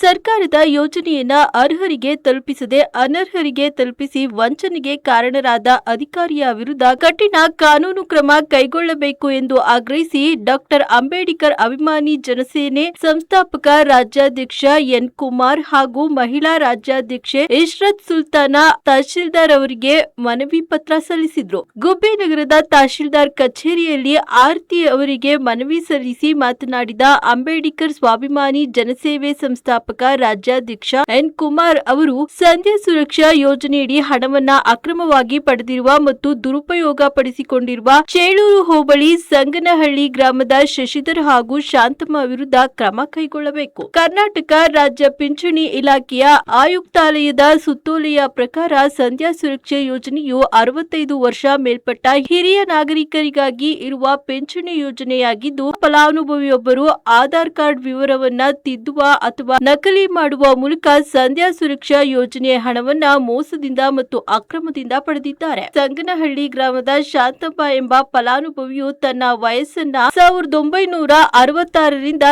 ಸರ್ಕಾರದ ಯೋಜನೆಯನ್ನ ಅರ್ಹರಿಗೆ ತಲುಪಿಸದೆ ಅನರ್ಹರಿಗೆ ತಲುಪಿಸಿ ವಂಚನೆಗೆ ಕಾರಣರಾದ ಅಧಿಕಾರಿಯ ವಿರುದ್ಧ ಕಠಿಣ ಕಾನೂನು ಕ್ರಮ ಕೈಗೊಳ್ಳಬೇಕು ಎಂದು ಆಗ್ರಹಿಸಿ ಡಾಕ್ಟರ್ ಅಂಬೇಡ್ಕರ್ ಅಭಿಮಾನಿ ಜನಸೇನೆ ಸಂಸ್ಥಾಪಕ ರಾಜ್ಯಾಧ್ಯಕ್ಷ ಎನ್ ಕುಮಾರ್ ಹಾಗೂ ಮಹಿಳಾ ರಾಜ್ಯಾಧ್ಯಕ್ಷೆ ಇಶ್ರತ್ ಸುಲ್ತಾನಾ ತಹಶೀಲ್ದಾರ್ ಅವರಿಗೆ ಮನವಿ ಪತ್ರ ಸಲ್ಲಿಸಿದ್ರು. ಗುಬ್ಬಿ ನಗರದ ತಹಶೀಲ್ದಾರ್ ಕಚೇರಿಯಲ್ಲಿ ಆರತಿ ಅವರಿಗೆ ಮನವಿ ಸಲ್ಲಿಸಿ ಮಾತನಾಡಿದ ಅಂಬೇಡ್ಕರ್ ಸ್ವಾಭಿಮಾನಿ ಜನಸೇವೆ ಸಂಸ್ಥಾಪಕ ರಾಜ್ಯಾಧ್ಯಕ್ಷ ಎನ್ ಕುಮಾರ್ ಅವರು ಸಂಧ್ಯಾ ಸುರಕ್ಷಾ ಯೋಜನೆಯಡಿ ಹಣವನ್ನ ಅಕ್ರಮವಾಗಿ ಪಡೆದಿರುವ ಮತ್ತು ದುರುಪಯೋಗ ಪಡಿಸಿಕೊಂಡಿರುವ ಚೇಳೂರು ಹೋಬಳಿ ಸಂಗನಹಳ್ಳಿ ಗ್ರಾಮದ ಶಶಿಧರ್ ಹಾಗೂ ಶಾಂತಮ್ಮ ವಿರುದ್ಧ ಕ್ರಮ ಕೈಗೊಳ್ಳಬೇಕು. ಕರ್ನಾಟಕ ರಾಜ್ಯ ಪಿಂಚಣಿ ಇಲಾಖೆಯ ಆಯುಕ್ತಾಲಯದ ಸುತ್ತೋಲೆಯ ಪ್ರಕಾರ ಸಂಧ್ಯಾ ಸುರಕ್ಷಾ ಯೋಜನೆಯು 65 ವರ್ಷ ಮೇಲ್ಪಟ್ಟ ಹಿರಿಯ ನಾಗರಿಕರಿಗಾಗಿ ಇರುವ ಪಿಂಚಣಿ ಯೋಜನೆಯಾಗಿದ್ದು, ಫಲಾನುಭವಿಯೊಬ್ಬರು ಆಧಾರ್ ಕಾರ್ಡ್ ವಿವರವನ್ನ ತಿದ್ದುವ ಅಥವಾ ನಕಲಿ ಮಾಡುವ ಮೂಲಕ ಸಂಧ್ಯಾ ಸುರಕ್ಷಾ ಯೋಜನೆಯ ಹಣವನ್ನ ಮೋಸದಿಂದ ಮತ್ತು ಅಕ್ರಮದಿಂದ ಪಡೆದಿದ್ದಾರೆ. ಸಂಗನಹಳ್ಳಿ ಗ್ರಾಮದ ಶಾಂತಮ್ಮ ಎಂಬ ಫಲಾನುಭವಿಯು ತನ್ನ ವಯಸ್ಸನ್ನ 1966ರಿಂದ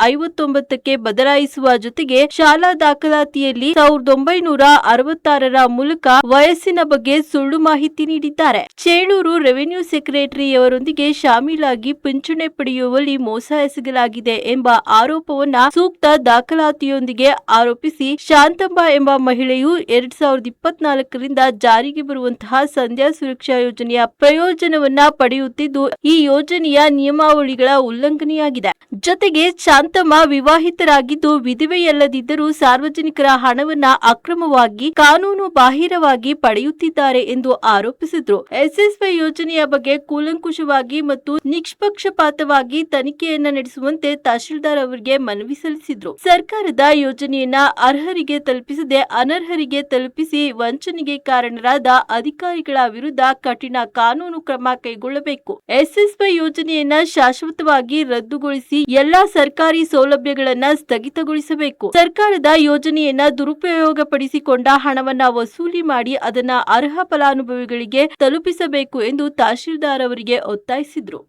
1959ಕ್ಕೆ ಬದಲಾಯಿಸುವ ಜೊತೆಗೆ ಶಾಲಾ ದಾಖಲಾತಿಯಲ್ಲಿ 1966ರ ಮೂಲಕ ವಯಸ್ಸಿನ ಬಗ್ಗೆ ಸುಳ್ಳು ಮಾಹಿತಿ ನೀಡಿದ್ದಾರೆ. ಚೇಳೂರು ರೆವಿನ್ಯೂ ಸೆಕ್ರೆಟರಿಯವರೊಂದಿಗೆ ಶಾಮೀಲಾಗಿ ಪಿಂಚಣಿ ಪಡೆಯುವಲ್ಲಿ ಮೋಸ ಎಸಗಲಾಗಿದೆ ಎಂಬ ಆರೋಪವನ್ನ ಸೂಕ್ತ ದಾಖಲಾತಿಯೊಂದಿಗೆ ಆರೋಪಿಸಿ ಶಾಂತಮ್ಮ ಎಂಬ ಮಹಿಳೆಯು 2024ರಿಂದ ಜಾರಿಗೆ ಬರುವಂತಹ ಸಂಧ್ಯಾ ಸುರಕ್ಷಾ ಯೋಜನೆಯ ಪ್ರಯೋಜನವನ್ನ ಪಡೆಯುತ್ತಿದ್ದು, ಈ ಯೋಜನೆಯ ನಿಯಮಾವಳಿಗಳ ಉಲ್ಲಂಘನೆಯಾಗಿದೆ. ಜೊತೆಗೆ ಶಾಂತಮ್ಮ ವಿವಾಹಿತರಾಗಿದ್ದು ವಿಧವೆಯಲ್ಲದಿದ್ದರೂ ಸಾರ್ವಜನಿಕರ ಹಣವನ್ನ ಅಕ್ರಮವಾಗಿ ಕಾನೂನು ಬಾಹಿರವಾಗಿ ಪಡೆಯುತ್ತಿದ್ದಾರೆ ಎಂದು ಆರೋಪಿಸಿದ್ರು. ಎಸ್ಎಸ್ವೈ ಯೋಜನೆಯ ಬಗ್ಗೆ ಕೂಲಂಕುಷವಾಗಿ ಮತ್ತು ನಿಷ್ಪಕ್ಷಪಾತವಾಗಿ ತನಿಖೆಯನ್ನ ನಡೆಸುವಂತೆ ತಹಶೀಲ್ದಾರ್ ಅವರಿಗೆ ಮನವಿ ಸಲ್ಲಿಸಿದ್ರು. ಸರ್ಕಾರದ ಯೋಜನೆಯನ್ನ ಅರ್ಹರಿಗೆ ತಲುಪಿಸದೆ ಅನರ್ಹರಿಗೆ ತಲುಪಿಸಿ ವಂಚನೆಗೆ ಕಾರಣರಾದ ಅಧಿಕಾರಿಗಳ ವಿರುದ್ಧ ಕಠಿಣ ಕಾನೂನು ಕ್ರಮ ಕೈಗೊಳ್ಳಬೇಕು. ಎಸ್ಎಸ್ವೈ ಯೋಜನೆಯನ್ನ ಶಾಶ್ವತವಾಗಿ ರದ್ದುಗೊಳಿಸಿ ಎಲ್ಲಾ ಸರ್ಕಾರಿ ಸೌಲಭ್ಯಗಳನ್ನ ಸ್ಥಗಿತಗೊಳಿಸಬೇಕು. ಸರ್ಕಾರದ ಯೋಜನೆಯನ್ನ ದುರುಪಯೋಗಪಡಿಸಿಕೊಂಡ ಹಣವನ್ನ ವಸೂಲಿ ಮಾಡಿ ಅದನ್ನ ಅರ್ಹ ಫಲಾನುಭವಿಗಳಿಗೆ ತಲುಪಿಸಬೇಕು ಎಂದು ತಹಶೀಲ್ದಾರ್ ಅವರಿಗೆ ಒತ್ತಾಯಿಸಿದ್ರು.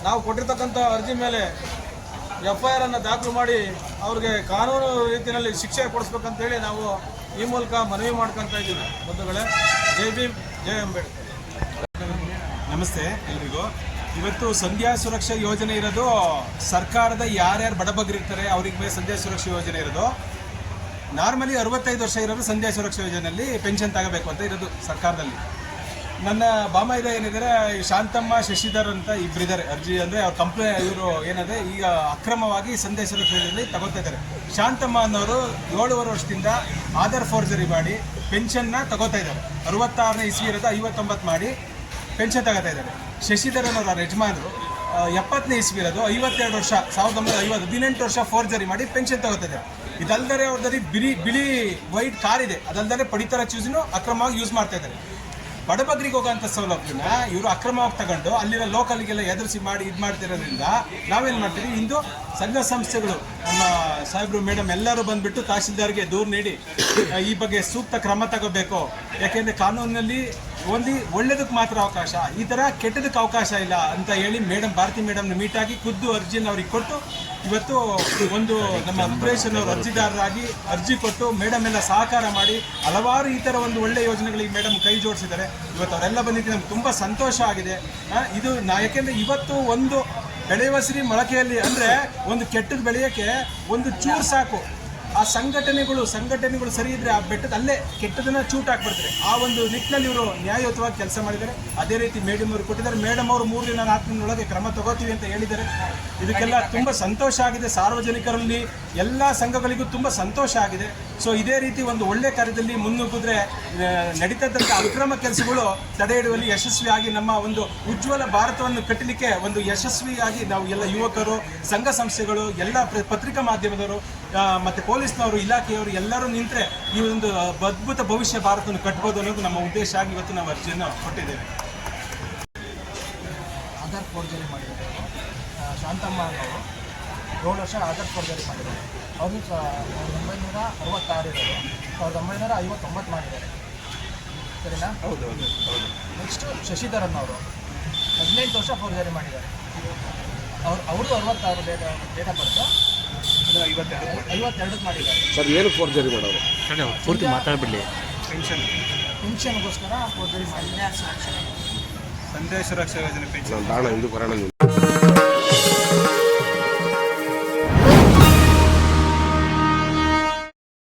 ನಾವು ಕೊಟ್ಟಿರ್ತಕ್ಕಂಥ ಅರ್ಜಿ ಮೇಲೆ FIR ಅನ್ನು ದಾಖಲು ಮಾಡಿ ಅವ್ರಿಗೆ ಕಾನೂನು ರೀತಿಯಲ್ಲಿ ಶಿಕ್ಷೆ ಕೊಡಿಸ್ಬೇಕಂತ ಹೇಳಿ ನಾವು ಈ ಮೂಲಕ ಮನವಿ ಮಾಡ್ಕೊತಾ ಇದ್ದೀವಿ. ಬಂಧುಗಳೇ, ಜೈ ಭೀಮ್, ಜೈ ಅಂಬೇಡ್ಕರ್. ನಮಸ್ತೆ ಎಲ್ರಿಗೂ. ಇವತ್ತು ಸಂಧ್ಯಾ ಸುರಕ್ಷಾ ಯೋಜನೆ ಇರೋದು ಸರ್ಕಾರದ ಯಾರ್ಯಾರು ಬಡಬಗ್ರಿರ್ತಾರೆ ಅವ್ರಿಗೆ ಸಂಧ್ಯಾ ಸುರಕ್ಷಾ ಯೋಜನೆ ಇರೋದು. ನಾರ್ಮಲಿ 65 ವರ್ಷ ಇರೋದು ಸಂಧ್ಯಾ ಸುರಕ್ಷಾ ಯೋಜನೆಯಲ್ಲಿ ಪೆನ್ಷನ್ ತಗೋಬೇಕು ಅಂತ ಇರೋದು ಸರ್ಕಾರದಲ್ಲಿ. ನನ್ನ ಬಾಮೈದ ಏನಿದ್ದಾರೆ, ಶಾಂತಮ್ಮ ಶಶಿಧರ್ ಅಂತ ಇಬ್ಬರಿದ್ದಾರೆ. ಅರ್ಜಿ ಅಂದರೆ ಅವ್ರ ಕಂಪ್ನಿ ಇವರು ಏನಿದೆ ಈಗ ಅಕ್ರಮವಾಗಿ ಸಂಧ್ಯಾ ಸುರಕ್ಷಾ ಯೋಜನೆಯಲ್ಲಿ ತಗೋತಾ ಇದ್ದಾರೆ. ಶಾಂತಮ್ಮ ಅನ್ನೋರು 7.5 ವರ್ಷದಿಂದ ಆಧಾರ್ ಫೋರ್ಜರಿ ಮಾಡಿ ಪೆನ್ಷನ್ನ ತಗೋತಾ ಇದ್ದಾರೆ. 66ನೇ ಇಸ್ವಿ ಇರೋದು 59 ಮಾಡಿ ಪೆನ್ಷನ್ ತಗೋತಾ ಇದ್ದಾರೆ. ಶಶಿಧರ್ ಅನ್ನೋರು ಅವ್ರ ಯಜಮಾನರು 70ನೇ ಇಸ್ವಿ ಇರೋದು 52 ವರ್ಷ 1950 18 ವರ್ಷ ಫೋರ್ಜರಿ ಮಾಡಿ ಪೆನ್ಷನ್ ತಗೋತಾ ಇದ್ದಾರೆ. ಇದಲ್ದರೆ ಅವ್ರದ್ದು ಬಿಳಿ ವೈಟ್ ಕಾರ್ ಇದೆ, ಅದಲ್ದರೆ ಪಡಿತರ ಚೂಸಿನೂ ಅಕ್ರಮವಾಗಿ ಯೂಸ್ ಮಾಡ್ತಾ ಇದ್ದಾರೆ. ಬಡಬಗ್ರಿಗೆ ಹೋಗೋಂಥ ಸೌಲಭ್ಯನ ಇವರು ಅಕ್ರಮವಾಗಿ ತಗೊಂಡು ಅಲ್ಲಿನ ಲೋಕಲ್ಗೆಲ್ಲ ಎದುರಿಸಿ ಮಾಡಿ ಇದು ಮಾಡ್ತಿರೋದ್ರಿಂದ ನಾವೇನು ಮಾಡ್ತೀವಿ, ಇಂದು ಸಂಘ ಸಂಸ್ಥೆಗಳು ನಮ್ಮ ಸಾಹೇಬರು ಮೇಡಮ್ ಎಲ್ಲರೂ ಬಂದುಬಿಟ್ಟು ತಹಶೀಲ್ದಾರ್ಗೆ ದೂರು ನೀಡಿ ಈ ಬಗ್ಗೆ ಸೂಕ್ತ ಕ್ರಮ ತಗೋಬೇಕು. ಯಾಕೆಂದರೆ ಕಾನೂನಿನಲ್ಲಿ ಒಳ್ಳೆದಕ್ಕೆ ಮಾತ್ರ ಅವಕಾಶ, ಈ ಥರ ಕೆಟ್ಟದಕ್ಕೆ ಅವಕಾಶ ಇಲ್ಲ ಅಂತ ಹೇಳಿ ಮೇಡಮ್ ಭಾರತಿ ಮೇಡಮ್ನ ಮೀಟಾಗಿ ಖುದ್ದು ಅರ್ಜಿನ ಅವ್ರಿಗೆ ಕೊಟ್ಟು ಇವತ್ತು ಒಂದು ನಮ್ಮ ಅಪ್ರೇಷನ್ ಅವರು ಅರ್ಜಿದಾರರಾಗಿ ಅರ್ಜಿ ಕೊಟ್ಟು ಮೇಡಮ್ ಎಲ್ಲ ಸಹಕಾರ ಮಾಡಿ ಹಲವಾರು ಈ ಥರ ಒಂದು ಒಳ್ಳೆ ಯೋಜನೆಗಳಿಗೆ ಮೇಡಮ್ ಕೈ ಜೋಡಿಸಿದ್ದಾರೆ. ಇವತ್ತು ಅವರೆಲ್ಲ ಬಂದಿದ್ದು ನಮ್ಗೆ ತುಂಬ ಸಂತೋಷ ಆಗಿದೆ. ಇದು ಯಾಕೆಂದರೆ ಇವತ್ತು ಒಂದು ಬೆಳೆಯುವ ಸಿರಿ ಮೊಳಕೆಯಲ್ಲಿ ಅಂದರೆ ಒಂದು ಕೆಟ್ಟದ್ದು ಬೆಳೆಯೋಕ್ಕೆ ಒಂದು ಚೂರು ಸಾಕು. ಆ ಸಂಘಟನೆಗಳು ಸರಿ ಇದ್ದರೆ ಆ ಬೆಟ್ಟದ ಅಲ್ಲೇ ಕೆಟ್ಟದನ್ನು ಚೂಟ್ ಹಾಕ್ಬಿಡ್ತಾರೆ. ಆ ಒಂದು ನಿಟ್ಟಿನಲ್ಲಿ ಇವರು ನ್ಯಾಯಯುತವಾಗಿ ಕೆಲಸ ಮಾಡಿದ್ದಾರೆ. ಅದೇ ರೀತಿ ಮೇಡಮ್ ಅವರು ಕೊಟ್ಟಿದ್ದಾರೆ. ಮೇಡಮ್ ಅವರು 3 ದಿನ 4 ದಿನದೊಳಗೆ ಕ್ರಮ ತಗೋತೀವಿ ಅಂತ ಹೇಳಿದ್ದಾರೆ. ಇದಕ್ಕೆಲ್ಲ ತುಂಬ ಸಂತೋಷ ಆಗಿದೆ. ಸಾರ್ವಜನಿಕರಲ್ಲಿ ಎಲ್ಲ ಸಂಘಗಳಿಗೂ ತುಂಬ ಸಂತೋಷ ಆಗಿದೆ. ಸೊ ಇದೇ ರೀತಿ ಒಂದು ಒಳ್ಳೆ ಕಾರ್ಯದಲ್ಲಿ ಮುನ್ನುಗ್ಗಿದ್ರೆ ನಡೀತಕ್ಕಂಥ ಅಕ್ರಮ ಕೆಲಸಗಳು ತಡೆ ಹಿಡಿಯುವಲ್ಲಿ ಯಶಸ್ವಿಯಾಗಿ ನಮ್ಮ ಒಂದು ಉಜ್ವಲ ಭಾರತವನ್ನು ಕಟ್ಟಲಿಕ್ಕೆ ಒಂದು ಯಶಸ್ವಿಯಾಗಿ ನಾವು ಎಲ್ಲ ಯುವಕರು, ಸಂಘ ಸಂಸ್ಥೆಗಳು, ಎಲ್ಲ ಪತ್ರಿಕಾ ಮಾಧ್ಯಮದವರು ಮತ್ತು ಪೊಲೀಸ್ನವರು, ಇಲಾಖೆಯವರು ಎಲ್ಲರೂ ನಿಂತರೆ ಈ ಒಂದು ಅದ್ಭುತ ಭವಿಷ್ಯ ಭಾರತವನ್ನು ಕಟ್ಬೋದು ಅನ್ನೋದು ನಮ್ಮ ಉದ್ದೇಶ ಆಗಿ ಇವತ್ತು ನಾವು ಅರ್ಜಿಯನ್ನು ಕೊಟ್ಟಿದ್ದೇವೆ. ಆಧಾರ್ ಫೋರ್ಜರಿ ಮಾಡಿದ್ದಾರೆ. ಶಾಂತಮ್ಮ ಅನ್ನೋರು 7 ವರ್ಷ ಆಧಾರ್ ಫೋರ್ಜರಿ ಮಾಡಿದ್ದಾರೆ. ಅವರು 1966 ಇರೋದು 1959 ಮಾಡಿದ್ದಾರೆ. ಸರಿನಾ? ಹೌದು. ನೆಕ್ಸ್ಟು ಶಶಿಧರ್ ಅನ್ನೋರು 18 ವರ್ಷ ಫೋರ್ಜರಿ ಮಾಡಿದ್ದಾರೆ. ಅವ್ರದ್ದು 66 ಡೇಟ್ ಆಫ್ ಬರ್ತು. ಅದು 52 ಮಾಡಿದ್ದಾರೆ. ಸರ್ ಏನು ಫೋರ್ಜರಿ ಮಾಡೋರು? ಪೂರ್ತಿ ಮಾತಾಡ್ಬಿಡ್ಲಿ. ಪೆನ್ಷನ್ಗೋಸ್ಕರ ಫೋರ್ಜರಿ ಮಾಡಿದ್ದಾರೆ. ಸಂಧ್ಯಾ ಸುರಕ್ಷಾ ಯೋಜನೆ ಪೆನ್ಷನ್ ನಾನು ಇದು ಬರೋಣ